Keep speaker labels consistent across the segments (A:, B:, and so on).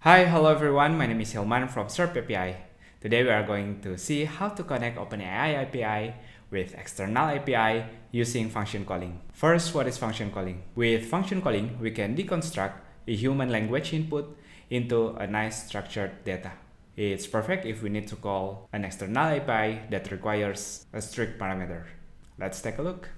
A: Hi, hello everyone. My name is Hilman from SERP API. Today we are going to see how to connect OpenAI API with external API using function calling. First, what is function calling? With function calling, we can deconstruct a human language input into a nice structured data. It's perfect if we need to call an external API that requires a strict parameter. Let's take a look.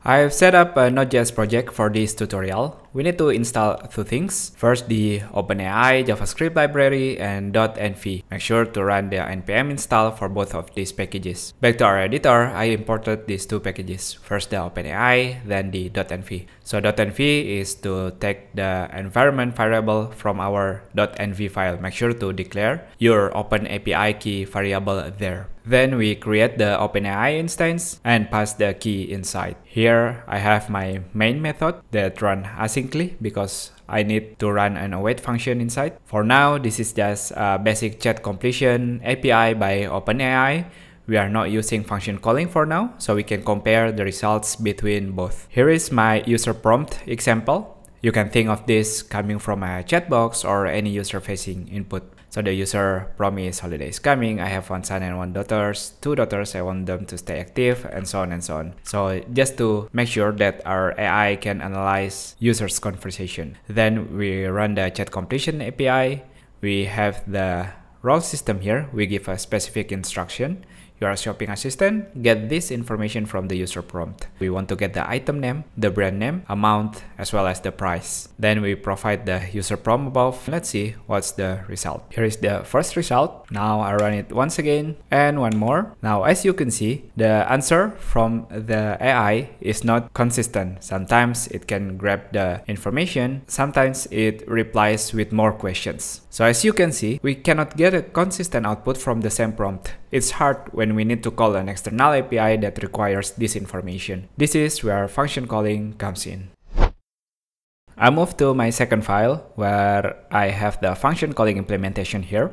A: I've set up a Node.js project for this tutorial. We need to install two things. First, the OpenAI JavaScript library and .env. Make sure to run the npm install for both of these packages. Back to our editor, I imported these two packages. First the OpenAI, then the .env. So .env is to take the environment variable from our .env file. Make sure to declare your OpenAPI key variable there. Then we create the OpenAI instance and pass the key inside. Here I have my main method that runs asyncly because I need to run an await function inside. For now, this is just a basic chat completion API by OpenAI. We are not using function calling for now, so we can compare the results between both. Here is my user prompt example. You can think of this coming from a chat box or any user-facing input. So the user prompt is holiday is coming. I have one son and one daughter, two daughters. I want them to stay active and so on and so on. So just to make sure that our AI can analyze users' conversation. Then we run the chat completion API. We have the role system here. We give a specific instruction. You are a shopping assistant, get this information from the user prompt. We want to get the item name, the brand name, amount, as well as the price. Then we provide the user prompt above. Let's see what's the result. Here is the first result. Now I run it once again and one more. Now as you can see, the answer from the AI is not consistent. Sometimes it can grab the information, sometimes it replies with more questions. So as you can see, we cannot get a consistent output from the same prompt. It's hard when we need to call an external API that requires this information. This is where function calling comes in. I move to my second file where I have the function calling implementation here.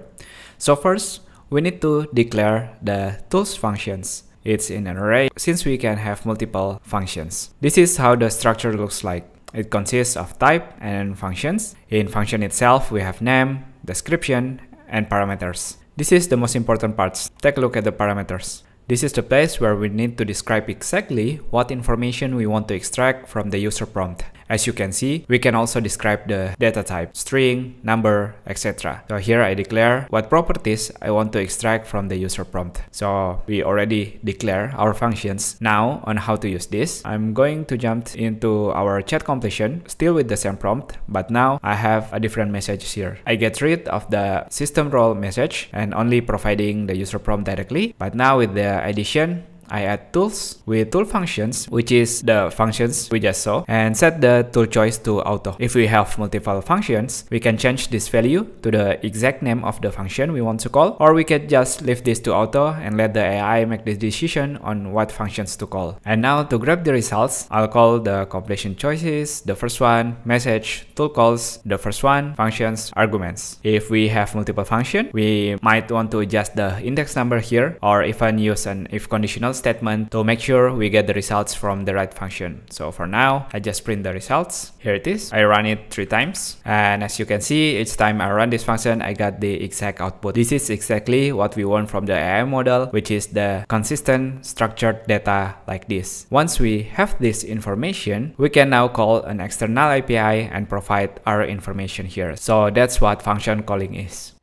A: So first, we need to declare the tools functions. It's in an array since we can have multiple functions. This is how the structure looks like. It consists of type and functions. In function itself, we have name, description, and parameters. This is the most important parts. Take a look at the parameters. This is the place where we need to describe exactly what information we want to extract from the user prompt. As you can see, we can also describe the data type, string, number, etc. So here I declare what properties I want to extract from the user prompt. So we already declare our functions. Now on how to use this, I'm going to jump into our chat completion, still with the same prompt, but now I have a different message here. I get rid of the system role message and only providing the user prompt directly. But now with the addition, I add tools with tool functions, which is the functions we just saw, and set the tool choice to auto. If we have multiple functions, we can change this value to the exact name of the function we want to call, or we can just leave this to auto and let the AI make the decision on what functions to call. And now to grab the results, I'll call the completion choices, the first one, message, tool calls, the first one, functions, arguments. If we have multiple functions, we might want to adjust the index number here, or even use an if conditional statement to make sure we get the results from the right function. So for now, I just print the results. Here it is. I run it 3 times. And as you can see, each time I run this function, I got the exact output. This is exactly what we want from the AI model, which is the consistent structured data like this. Once we have this information, we can now call an external API and provide our information here. So that's what function calling is.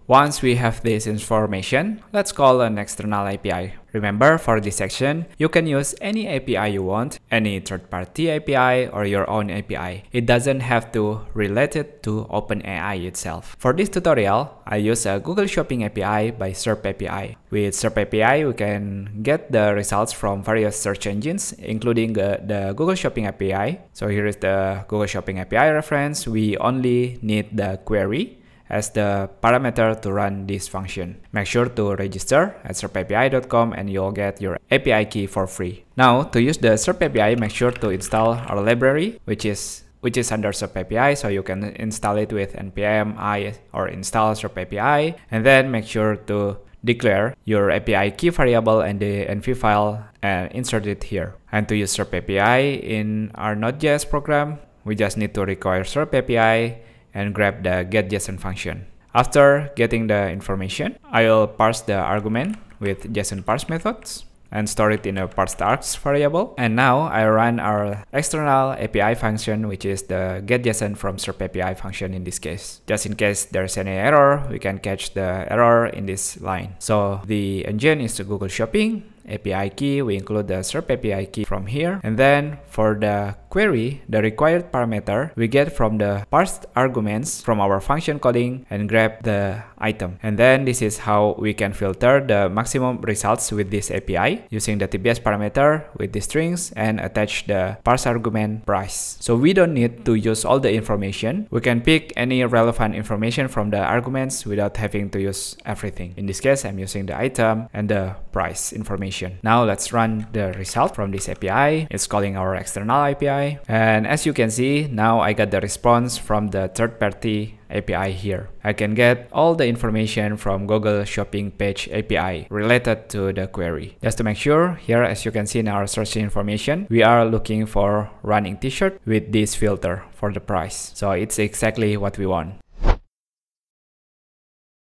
A: Once we have this information, let's call an external API. Remember, for this section, you can use any API you want, any third-party API or your own API. It doesn't have to relate it to OpenAI itself. For this tutorial, I use a Google Shopping API by SERP API. With SERP API, we can get the results from various search engines, including the Google Shopping API. So here is the Google Shopping API reference. We only need the query as the parameter to run this function. Make sure to register at serpapi.com and you'll get your API key for free. Now, to use the SERP API, make sure to install our library, which is under SERP API, so you can install it with npm I or install SERP API, and then make sure to declare your API key variable and the env file and insert it here. And to use SERP API in our Node.js program, we just need to require SERP API and grab the getJSON function. After getting the information, I'll parse the argument with JSON parse methods and store it in a parsed args variable. And now I run our external API function, which is the getJSON from SERP API function in this case. Just in case there's any error, we can catch the error in this line. So the engine is the Google Shopping. API key, we include the SERP API key from here. And then for the query, the required parameter we get from the parsed arguments from our function calling and grab the item. And then this is how we can filter the maximum results with this API using the TBS parameter with the strings and attach the parse argument price. So we don't need to use all the information. We can pick any relevant information from the arguments without having to use everything. In this case, I'm using the item and the price information. Now let's run the result from this API. It's calling our external API. And as you can see, now I got the response from the third-party API here. I can get all the information from Google Shopping page API related to the query. Just to make sure, here as you can see in our search information, we are looking for running t-shirt with this filter for the price. So it's exactly what we want.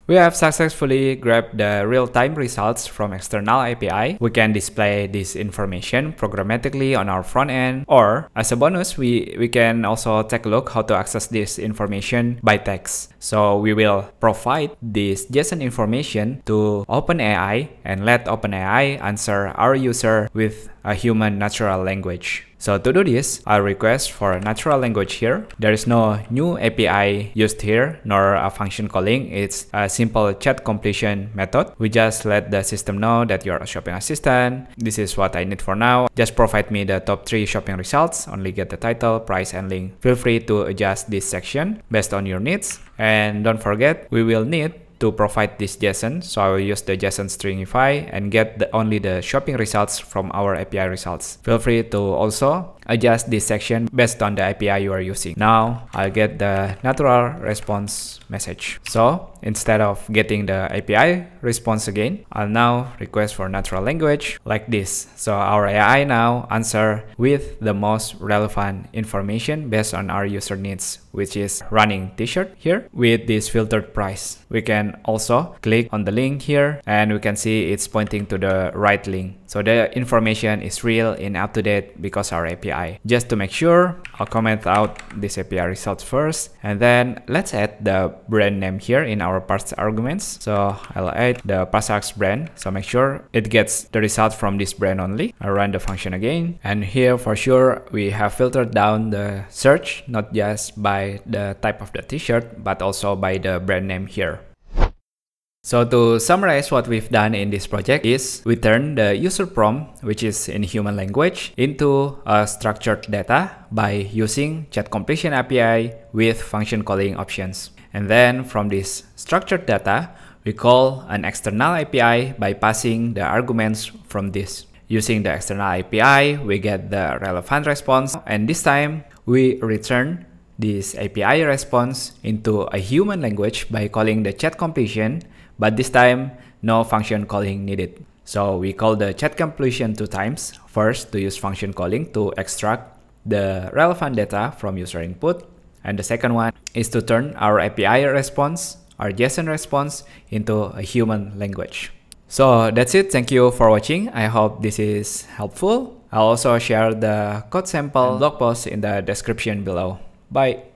A: We have successfully grabbed the real-time results from external API. We can display this information programmatically on our front end, or as a bonus, we can also take a look how to access this information by text. So we will provide this JSON information to OpenAI and let OpenAI answer our user with a human natural language. So to do this, I'll request for a natural language here. There is no new API used here, nor a function calling. It's a simple chat completion method. We just let the system know that you're a shopping assistant. This is what I need for now. Just provide me the top 3 shopping results. Only get the title, price, and link. Feel free to adjust this section based on your needs. And don't forget, we will need to provide this JSON, so I will use the JSON stringify and get only the shopping results from our API results. Feel free to also adjust this section based on the API you are using. Now I'll get the natural response message. So instead of getting the API response again, I'll now request for natural language like this. So our AI now answer with the most relevant information based on our user needs, which is running t-shirt here with this filtered price. We can also click on the link here and we can see it's pointing to the right link. So the information is real and up to date because our API. Just to make sure, I'll comment out this API results first, and then let's add the brand name here in our parse arguments. So I'll add the parse args brand. So make sure it gets the result from this brand only. I'll run the function again, and here for sure we have filtered down the search, not just by the type of the t-shirt, but also by the brand name here. So to summarize what we've done in this project is we turn the user prompt, which is in human language, into a structured data by using chat completion API with function calling options. And then from this structured data, we call an external API by passing the arguments from this. Using the external API, we get the relevant response, and this time we return this API response into a human language by calling the chat completion, but this time no function calling needed. So we call the chat completion 2 times. First, to use function calling to extract the relevant data from user input, and the second one is to turn our API response, our JSON response, into a human language. So that's it. Thank you for watching. I hope this is helpful. I'll also share the code sample and blog post in the description below. Bye.